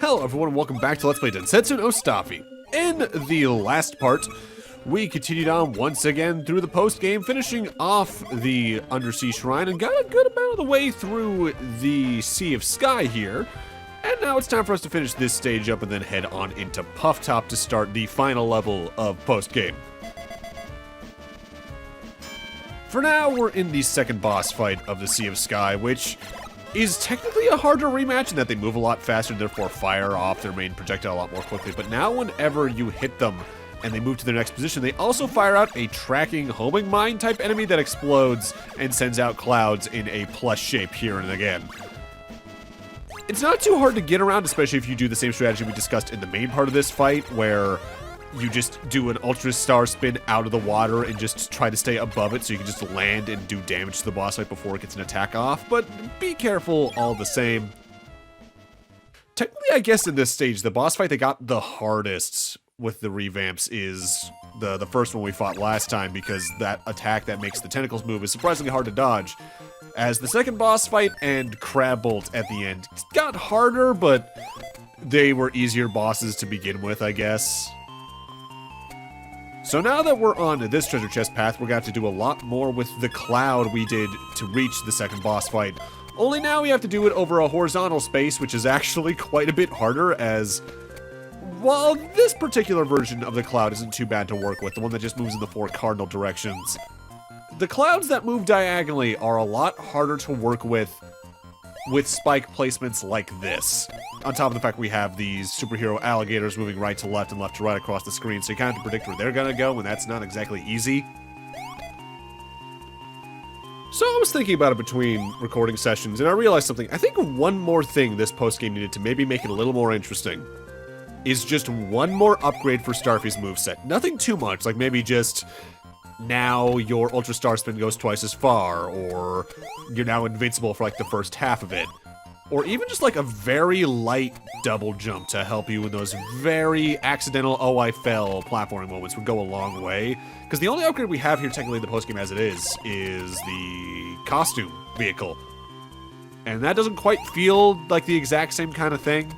Hello everyone and welcome back to Let's Play Densetsu no Starfy. In the last part, we continued on once again through the post-game, finishing off the Undersea Shrine and got a good amount of the way through the Sea of Sky here. And now it's time for us to finish this stage up and then head on into Puff Top to start the final level of post-game. For now, we're in the second boss fight of the Sea of Sky, which is technically a harder rematch in that they move a lot faster and therefore fire off their main projectile a lot more quickly. But now whenever you hit them and they move to their next position, they also fire out a tracking homing mine type enemy that explodes and sends out clouds in a plus shape here and again. It's not too hard to get around, especially if you do the same strategy we discussed in the main part of this fight, where you just do an ultra star spin out of the water and just try to stay above it so you can just land and do damage to the boss fight before it gets an attack off, but be careful all the same. Technically, I guess in this stage, the boss fight that got the hardest with the revamps is the first one we fought last time, because that attack that makes the tentacles move is surprisingly hard to dodge. As the second boss fight and Crab Bolt at the end got harder, but they were easier bosses to begin with, I guess. So now that we're on this treasure chest path, we're going to have to do a lot more with the cloud we did to reach the second boss fight. Only now we have to do it over a horizontal space, which is actually quite a bit harder, as while this particular version of the cloud isn't too bad to work with, the one that just moves in the 4 cardinal directions, the clouds that move diagonally are a lot harder to work with spike placements like this. On top of the fact we have these superhero alligators moving right to left and left to right across the screen, so you kind of have to predict where they're gonna go, and that's not exactly easy. So I was thinking about it between recording sessions, and I realized something. I think one more thing this post-game needed to maybe make it a little more interesting is just one more upgrade for Starfy's moveset. Nothing too much, like maybe just now your Ultra Star Spin goes twice as far, or you're now invincible for like the first half of it. Or even just like a very light double jump to help you in those very accidental, oh I fell platforming moments would go a long way. Because the only upgrade we have here technically in the postgame as it is the costume vehicle. And that doesn't quite feel like the exact same kind of thing.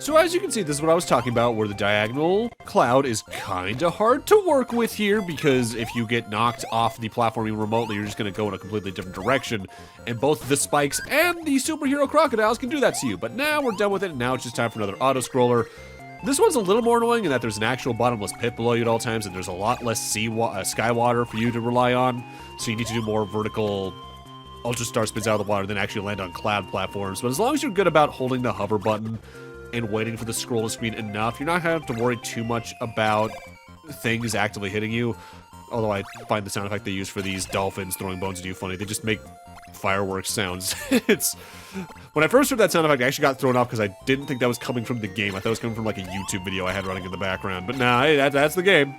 So as you can see, this is what I was talking about, where the diagonal cloud is kinda hard to work with here, because if you get knocked off the platforming remotely, you're just gonna go in a completely different direction, and both the spikes and the superhero crocodiles can do that to you. But now we're done with it, and now it's just time for another auto-scroller. This one's a little more annoying in that there's an actual bottomless pit below you at all times, and there's a lot less sky water for you to rely on, so you need to do more vertical Ultra Star spins out of the water than actually land on cloud platforms. But as long as you're good about holding the hover button and waiting for the scroll to screen enough, you're not gonna have to worry too much about things actively hitting you. Although I find the sound effect they use for these dolphins throwing bones at you funny. They just make fireworks sounds. When I first heard that sound effect, I actually got thrown off because I didn't think that was coming from the game. I thought it was coming from like a YouTube video I had running in the background. But nah, hey, that's the game.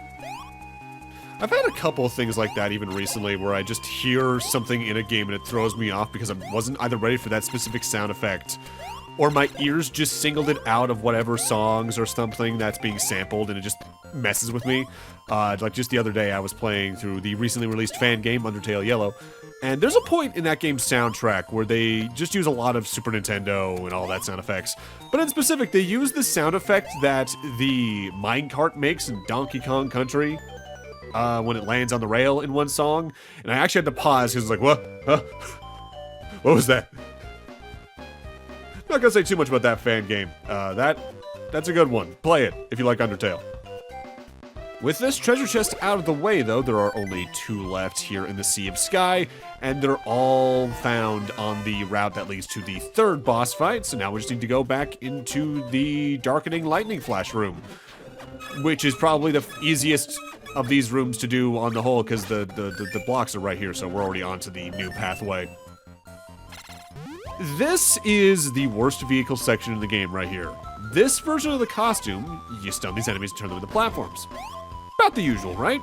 I've had a couple of things like that even recently, where I just hear something in a game and it throws me off because I wasn't either ready for that specific sound effect, or my ears just singled it out of whatever songs or something that's being sampled, and it just messes with me. Like just the other day, I was playing through the recently released fan game, Undertale Yellow, and there's a point in that game's soundtrack where they just use a lot of Super Nintendo and all that sound effects. But in specific, they use the sound effect that the minecart makes in Donkey Kong Country, when it lands on the rail in one song, and I actually had to pause because it's like, what? Huh? What was that? Not gonna say too much about that fan game. That's a good one. Play it if you like Undertale. With this treasure chest out of the way, though, there are only 2 left here in the Sea of Sky, and they're all found on the route that leads to the 3rd boss fight, so now we just need to go back into the Darkening Lightning Flash room, which is probably the easiest of these rooms to do on the whole, because the blocks are right here, so we're already onto the new pathway. This is the worst vehicle section in the game right here. This version of the costume, you stun these enemies and turn them into platforms. About the usual, right?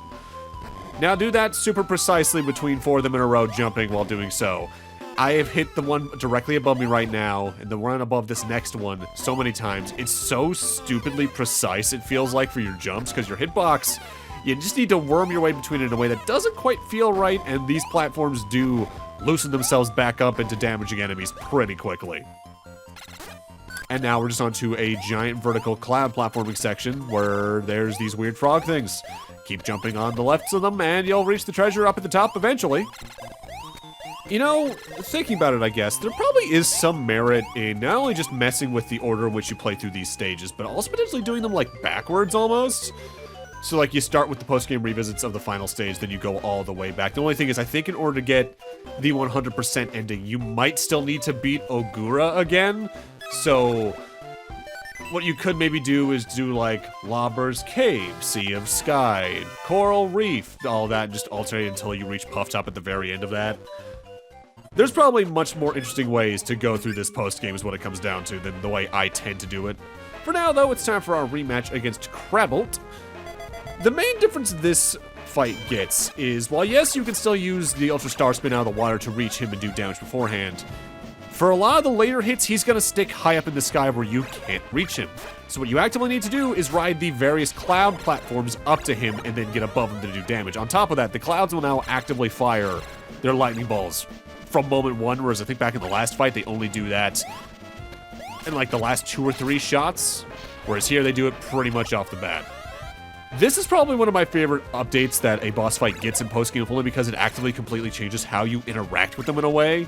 Now do that super precisely between 4 of them in a row, jumping while doing so. I have hit the one directly above me right now, and the one above this next one so many times. It's so stupidly precise, it feels like, for your jumps, because your hitbox, you just need to worm your way between it in a way that doesn't quite feel right, and these platforms do loosen themselves back up into damaging enemies pretty quickly. And now we're just onto a giant vertical cloud platforming section where there's these weird frog things. Keep jumping on the left of them and you'll reach the treasure up at the top eventually. You know, thinking about it, I guess, there probably is some merit in not only just messing with the order in which you play through these stages, but also potentially doing them, like, backwards almost. So, like, you start with the post-game revisits of the final stage, then you go all the way back. The only thing is, I think in order to get the 100% ending, you might still need to beat Ogura again. So, what you could maybe do is do, like, Lawber's Cave, Sea of Sky, Coral Reef, all that, and just alternate until you reach Puff Top at the very end of that. There's probably much more interesting ways to go through this post-game is what it comes down to than the way I tend to do it. For now, though, it's time for our rematch against Krabolt. The main difference this fight gets is, while yes, you can still use the Ultra Star Spin out of the water to reach him and do damage beforehand, for a lot of the later hits, he's going to stick high up in the sky where you can't reach him. So what you actively need to do is ride the various cloud platforms up to him and then get above him to do damage. On top of that, the clouds will now actively fire their lightning balls from moment one, whereas I think back in the last fight, they only do that in like the last 2 or 3 shots, whereas here they do it pretty much off the bat. This is probably one of my favorite updates that a boss fight gets in post-game, only because it actively completely changes how you interact with them in a way.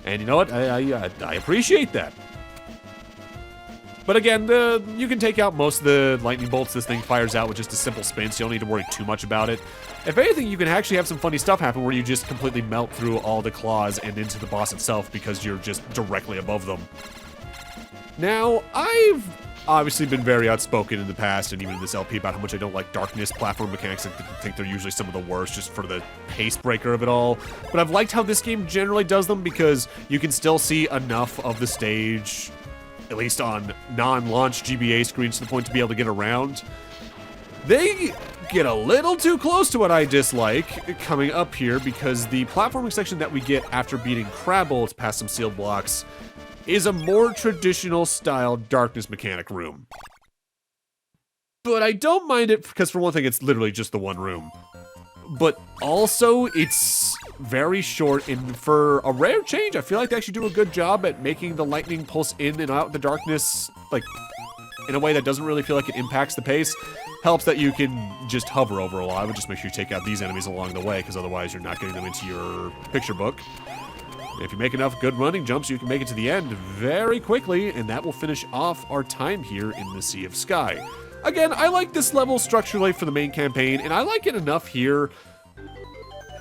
And you know what? I appreciate that. But again, you can take out most of the lightning bolts this thing fires out with just a simple spin, so you don't need to worry too much about it. If anything, you can actually have some funny stuff happen where you just completely melt through all the claws and into the boss itself because you're just directly above them. Now, I've obviously been very outspoken in the past and even in this LP about how much I don't like darkness platform mechanics. I think they're usually some of the worst just for the pace breaker of it all. But I've liked how this game generally does them because you can still see enough of the stage, at least on non-launch GBA screens, to the point to be able to get around. They get a little too close to what I dislike coming up here because the platforming section that we get after beating Krabolt past some sealed blocks is a more traditional style darkness mechanic room. But I don't mind it because, for one thing, it's literally just the one room. But also, it's very short, and for a rare change, I feel like they actually do a good job at making the lightning pulse in and out the darkness, like, in a way that doesn't really feel like it impacts the pace. Helps that you can just hover over a lot. I would just make sure you take out these enemies along the way, because otherwise you're not getting them into your picture book. If you make enough good running jumps, you can make it to the end very quickly, and that will finish off our time here in the Sea of Sky. Again, I like this level structurally for the main campaign, and I like it enough here.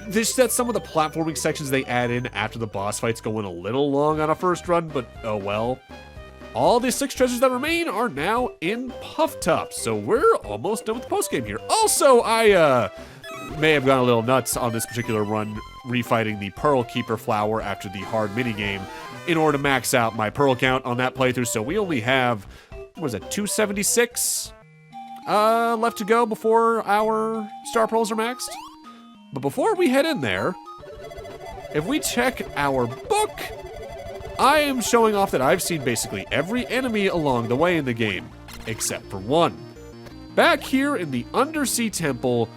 This that some of the platforming sections they add in after the boss fights go in a little long on a first run, but oh well. All the 6 treasures that remain are now in Puff Top, so we're almost done with the postgame here. Also, I may have gone a little nuts on this particular run, refighting the Pearl Keeper flower after the hard minigame in order to max out my pearl count on that playthrough, so we only have, what is it, 276 left to go before our star pearls are maxed. But before we head in there, if we check our book, I am showing off that I've seen basically every enemy along the way in the game, except for one. Back here in the Undersea Temple,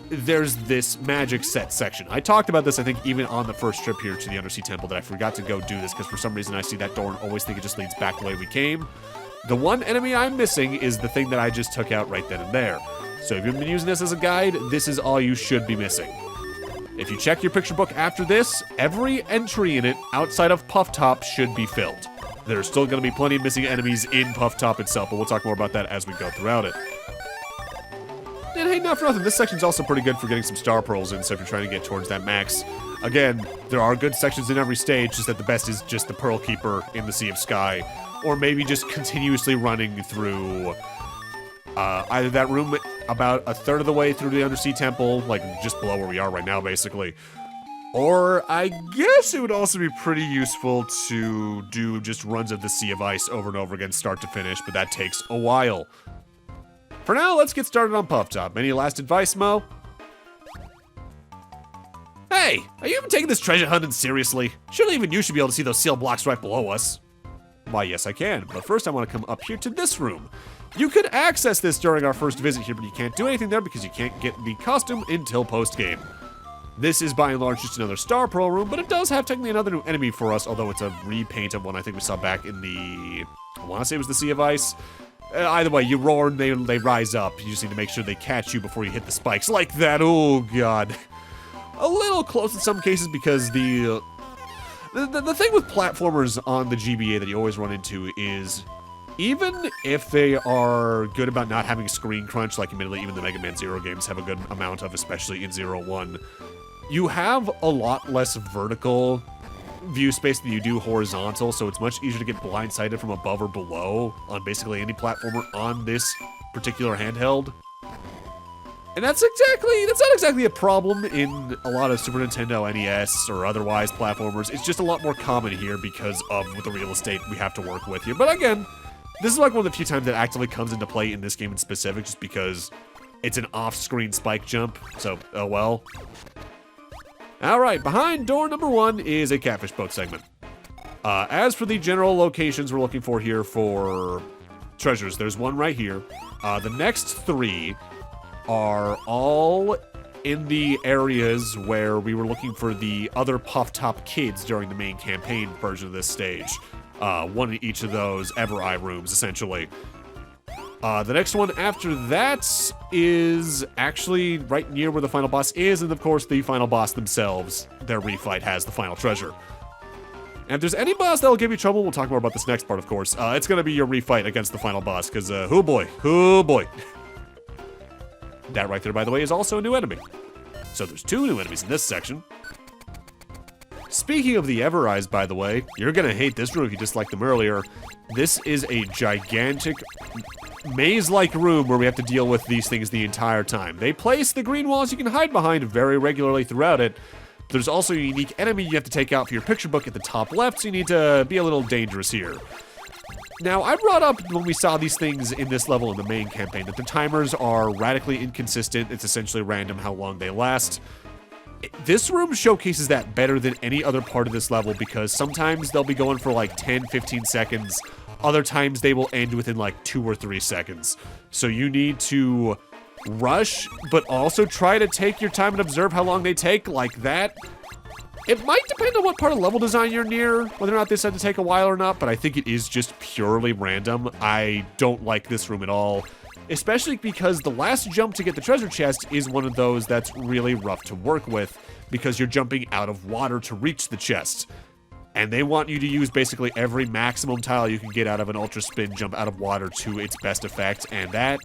there's this magic set section. I talked about this, I think, even on the first trip here to the Undersea Temple, that I forgot to go do this, because for some reason I see that door and always think it just leads back the way we came. The one enemy I'm missing is the thing that I just took out right then and there. So if you've been using this as a guide, this is all you should be missing. If you check your picture book after this, every entry in it outside of Puff Top should be filled. There's still going to be plenty of missing enemies in Puff Top itself, but we'll talk more about that as we go throughout it. And hey, not for nothing, this section's also pretty good for getting some star pearls in, so if you're trying to get towards that max. Again, there are good sections in every stage, just that the best is just the Pearl Keeper in the Sea of Sky, or maybe just continuously running through either that room about a third of the way through the Undersea Temple, like just below where we are right now, basically. Or I guess it would also be pretty useful to do just runs of the Sea of Ice over and over again, start to finish, but that takes a while. For now, let's get started on Puff Top. Any last advice, Mo? Hey, are you even taking this treasure hunting seriously? Surely even you should be able to see those sealed blocks right below us. Why, yes, I can, but first I want to come up here to this room. You could access this during our first visit here, but you can't do anything there because you can't get the costume until post-game. This is by and large just another Star Pearl room, but it does have technically another new enemy for us, although it's a repaint of one I think we saw back in the, I want to say it was the Sea of Ice. Either way, you roar and they rise up. You just need to make sure they catch you before you hit the spikes like that. Oh, God. A little close in some cases because the thing with platformers on the GBA that you always run into is even if they are good about not having screen crunch, like admittedly even the Mega Man Zero games have a good amount of, especially in Zero One, you have a lot less vertical view space than you do horizontal, so it's much easier to get blindsided from above or below on basically any platformer on this particular handheld. And that's not exactly a problem in a lot of Super Nintendo, NES, or otherwise platformers. It's just a lot more common here because of the real estate we have to work with here. But again, this is like one of the few times that actively comes into play in this game in specific, just because it's an off-screen spike jump, so oh well. Alright, behind door number 1 is a catfish boat segment. As for the general locations we're looking for here for treasures, there's one right here. The next 3 are all in the areas where we were looking for the other Puff Top kids during the main campaign version of this stage. One in each of those Ever Eye rooms, essentially. The next one after that is actually right near where the final boss is, and of course the final boss themselves, their refight has the final treasure. And if there's any boss that'll give you trouble, we'll talk more about this next part, of course. It's gonna be your refight against the final boss, because, oh boy. That right there, by the way, is also a new enemy. So there's 2 new enemies in this section. Speaking of the Ever Eyes, by the way, you're gonna hate this room if you disliked them earlier. This is a gigantic maze-like room where we have to deal with these things the entire time. They place the green walls you can hide behind very regularly throughout it. There's also a unique enemy you have to take out for your picture book at the top left, so you need to be a little dangerous here. Now, I brought up when we saw these things in this level in the main campaign that the timers are radically inconsistent. It's essentially random how long they last. This room showcases that better than any other part of this level because sometimes they'll be going for like 10, 15 seconds. Other times they will end within like 2 or 3 seconds. So you need to rush, but also try to take your time and observe how long they take like that. It might depend on what part of level design you're near, whether or not this had to take a while or not, but I think it is just purely random. I don't like this room at all, especially because the last jump to get the treasure chest is one of those that's really rough to work with because you're jumping out of water to reach the chest. And they want you to use basically every maximum tile you can get out of an ultra spin jump out of water to its best effect, and that...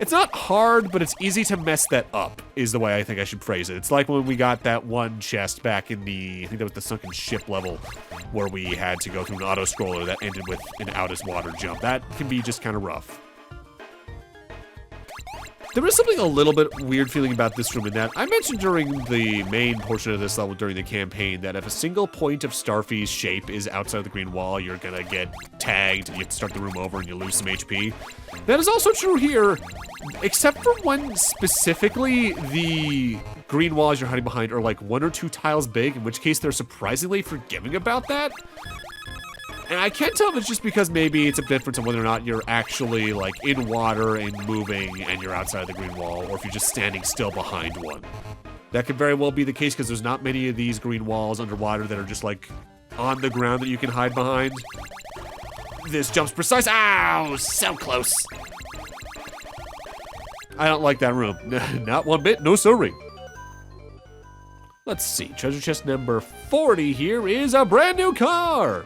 It's not hard, but it's easy to mess that up, is the way I think I should phrase it. It's like when we got that one chest back in the, I think that was the sunken ship level, where we had to go through an auto-scroller that ended with an out-as-water jump. That can be just kind of rough. There is something a little bit weird feeling about this room in that I mentioned during the main portion of this level during the campaign that if a single point of Starfy's shape is outside the green wall, you're gonna get tagged and you have to start the room over and you lose some HP. That is also true here, except for when specifically the green walls you're hiding behind are like 1 or 2 tiles big, in which case they're surprisingly forgiving about that. And I can't tell if it's just because maybe it's a difference in whether or not you're actually like in water and moving and you're outside the green wall, or if you're just standing still behind one. That could very well be the case because there's not many of these green walls underwater that are just like on the ground that you can hide behind. This jump's precise. Ow, so close. I don't like that room. Not one bit, no siree. Let's see, treasure chest number 40 here is a brand new car.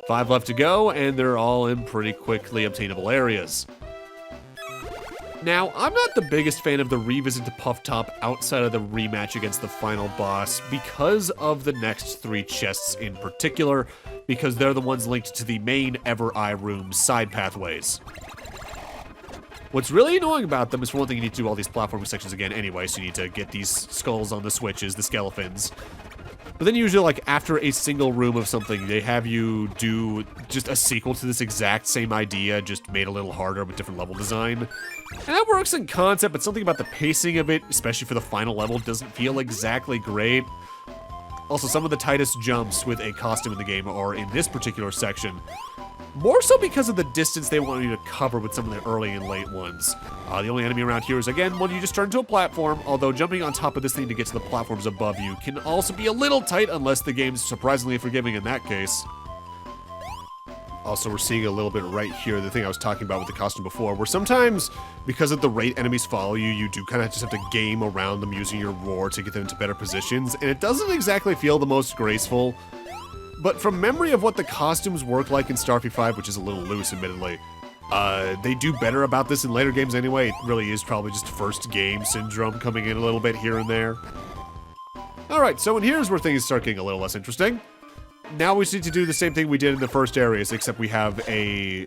5 left to go, and they're all in pretty quickly obtainable areas. Now, I'm not the biggest fan of the revisit to Puff Top outside of the rematch against the final boss because of the next 3 chests in particular, because they're the ones linked to the main Ever Eye room's side pathways. What's really annoying about them is, for one thing, you need to do all these platforming sections again anyway, so you need to get these skulls on the switches, the skeletons. But then usually, like, after a single room of something, they have you do just a sequel to this exact same idea, just made a little harder with different level design. And that works in concept, but something about the pacing of it, especially for the final level, doesn't feel exactly great. Also, some of the tightest jumps with a costume in the game are in this particular section. More so because of the distance they want you to cover with some of the early and late ones. The only enemy around here is, again, one you just turn into a platform, although jumping on top of this thing to get to the platforms above you can also be a little tight unless the game's surprisingly forgiving in that case. Also, we're seeing a little bit right here, the thing I was talking about with the costume before, where sometimes, because of the rate enemies follow you, you do kind of just have to game around them using your roar to get them into better positions, and it doesn't exactly feel the most graceful. But from memory of what the costumes work like in Starfy 5, which is a little loose, admittedly, they do better about this in later games anyway. It really is probably just first game syndrome coming in a little bit here and there. Alright, so in here's where things start getting a little less interesting. Now we just need to do the same thing we did in the first areas, except we have I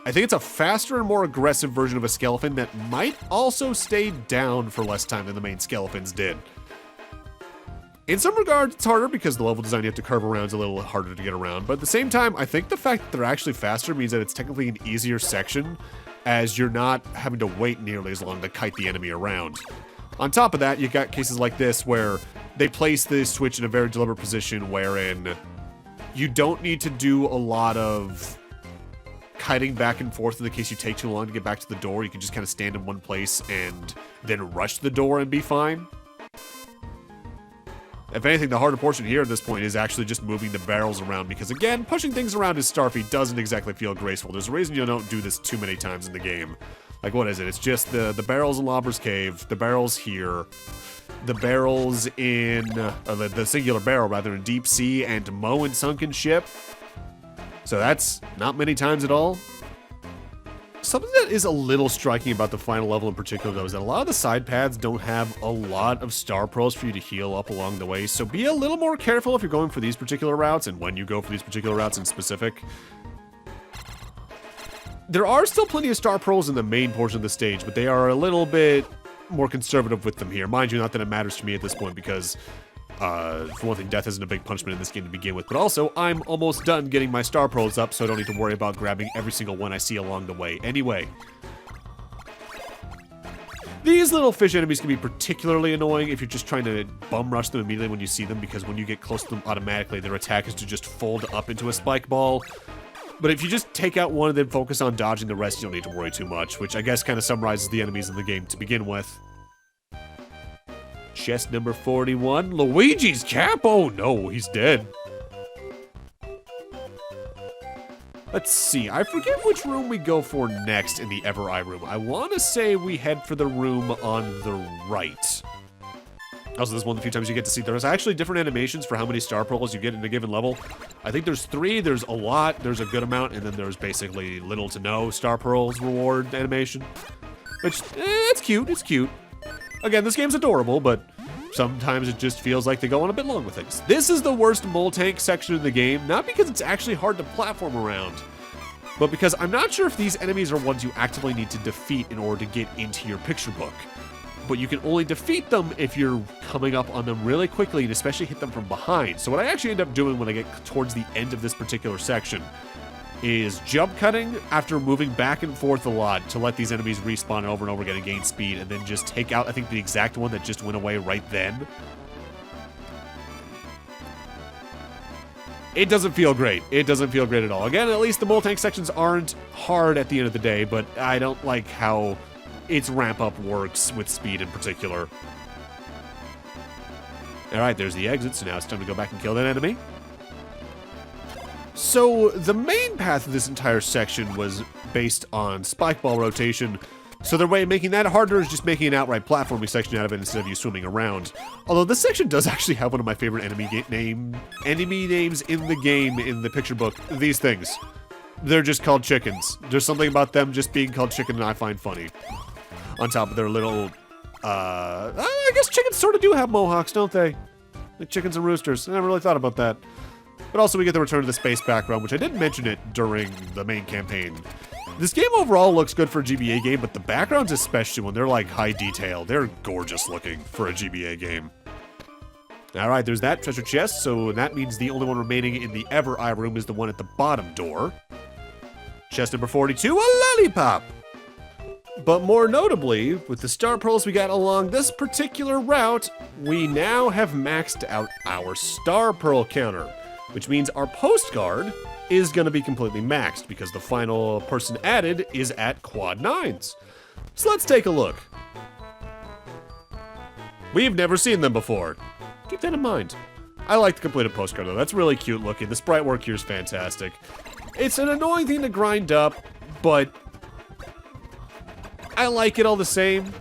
think it's a faster and more aggressive version of a skeleton that might also stay down for less time than the main skeletons did. In some regards, it's harder because the level design you have to curve around is a little harder to get around, but at the same time, I think the fact that they're actually faster means that it's technically an easier section, as you're not having to wait nearly as long to kite the enemy around. On top of that, you've got cases like this where they place the switch in a very deliberate position wherein you don't need to do a lot of kiting back and forth in the case you take too long to get back to the door. You can just kind of stand in one place and then rush the door and be fine. If anything, the harder portion here at this point is actually just moving the barrels around because, again, pushing things around in Starfy doesn't exactly feel graceful. There's a reason you don't do this too many times in the game. Like, what is it? It's just the barrels in Lobber's Cave, the barrels here, the barrels in, the singular barrel, rather, in Deep Sea, and Mo in Sunken Ship. So that's not many times at all. Something that is a little striking about the final level in particular, though, is that a lot of the side paths don't have a lot of star pearls for you to heal up along the way, so be a little more careful if you're going for these particular routes, and when you go for these particular routes in specific. There are still plenty of star pearls in the main portion of the stage, but they are a little bit more conservative with them here. Mind you, not that it matters to me at this point, because for one thing, death isn't a big punishment in this game to begin with, but also, I'm almost done getting my star pearls up, so I don't need to worry about grabbing every single one I see along the way. Anyway, these little fish enemies can be particularly annoying if you're just trying to bum rush them immediately when you see them, because when you get close to them automatically, their attack is to just fold up into a spike ball. But if you just take out one and then focus on dodging the rest, you don't need to worry too much, which I guess kind of summarizes the enemies in the game to begin with. Chest number 41. Luigi's cap? Oh no, he's dead. Let's see, I forget which room we go for next in the Ever Eye room. I want to say we head for the room on the right. Also, this is one of the few times you get to see there's actually different animations for how many star pearls you get in a given level. I think there's 3, there's a lot, there's a good amount, and then there's basically little to no star pearls reward animation. Which, it's cute, it's cute. Again, this game's adorable, but sometimes it just feels like they go on a bit long with things. This is the worst mole tank section of the game, not because it's actually hard to platform around, but because I'm not sure if these enemies are ones you actively need to defeat in order to get into your picture book. But you can only defeat them if you're coming up on them really quickly and especially hit them from behind. So what I actually end up doing when I get towards the end of this particular section is jump cutting after moving back and forth a lot to let these enemies respawn over and over again and gain speed, and then just take out, I think, the exact one that just went away right then. It doesn't feel great. It doesn't feel great at all. Again, at least the mole tank sections aren't hard at the end of the day, but I don't like how its ramp up works with speed in particular. Alright, there's the exit, so now it's time to go back and kill that enemy. So, the main path of this entire section was based on spike ball rotation, so their way of making that harder is just making an outright platforming section out of it instead of you swimming around. Although this section does actually have one of my favorite enemy names in the game in the picture book. These things. They're just called chickens. There's something about them just being called chicken that I find funny. On top of their little, I guess chickens sort of do have mohawks, don't they? Like chickens and roosters. I never really thought about that. But also we get the return to the space background, which I didn't mention it during the main campaign. This game overall looks good for a GBA game, but the backgrounds especially, when they're like high detail, they're gorgeous looking for a GBA game. Alright, there's that treasure chest, so that means the only one remaining in the Ever Eye room is the one at the bottom door. Chest number 42, a lollipop! But more notably, with the star pearls we got along this particular route, we now have maxed out our star pearl counter, which means our postcard is going to be completely maxed because the final person added is at quad 9s. So let's take a look. We've never seen them before. Keep that in mind. I like the completed postcard though. That's really cute looking. The sprite work here is fantastic. It's an annoying thing to grind up, but I like it all the same.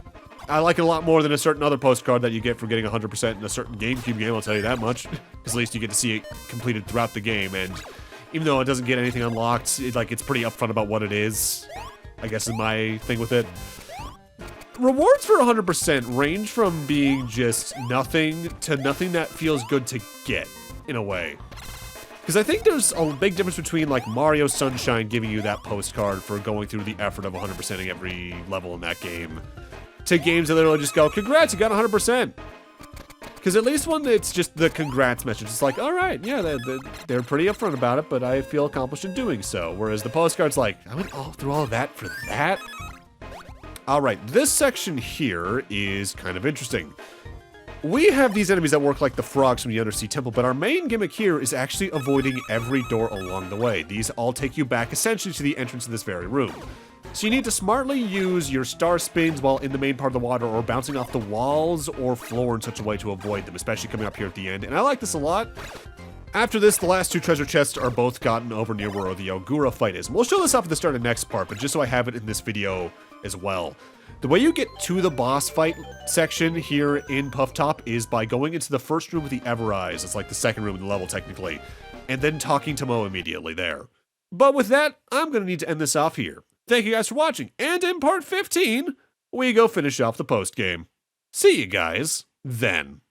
I like it a lot more than a certain other postcard that you get for getting 100% in a certain GameCube game, I'll tell you that much. Because at least you get to see it completed throughout the game, and even though it doesn't get anything unlocked, it's pretty upfront about what it is, I guess is my thing with it. Rewards for 100% range from being just nothing to nothing that feels good to get, in a way. Because I think there's a big difference between, like, Mario Sunshine giving you that postcard for going through the effort of 100%ing every level in that game, to games that literally just go, congrats, you got 100%. Because at least when it's just the congrats message, it's like, all right, yeah, they're pretty upfront about it, but I feel accomplished in doing so. Whereas the postcard's like, I went through all of that for that? All right, this section here is kind of interesting. We have these enemies that work like the frogs from the Undersea Temple, but our main gimmick here is actually avoiding every door along the way. These all take you back essentially to the entrance of this very room. So you need to smartly use your star spins while in the main part of the water or bouncing off the walls or floor in such a way to avoid them, especially coming up here at the end. And I like this a lot. After this, the last two treasure chests are both gotten over near where the Ogura fight is. And we'll show this off at the start of the next part, but just so I have it in this video as well. The way you get to the boss fight section here in Puff Top is by going into the first room with the Ever Eyes. It's like the second room in the level, technically. And then talking to Mo immediately there. But with that, I'm going to need to end this off here. Thank you guys for watching, and in part 15, we go finish off the post game. See you guys then.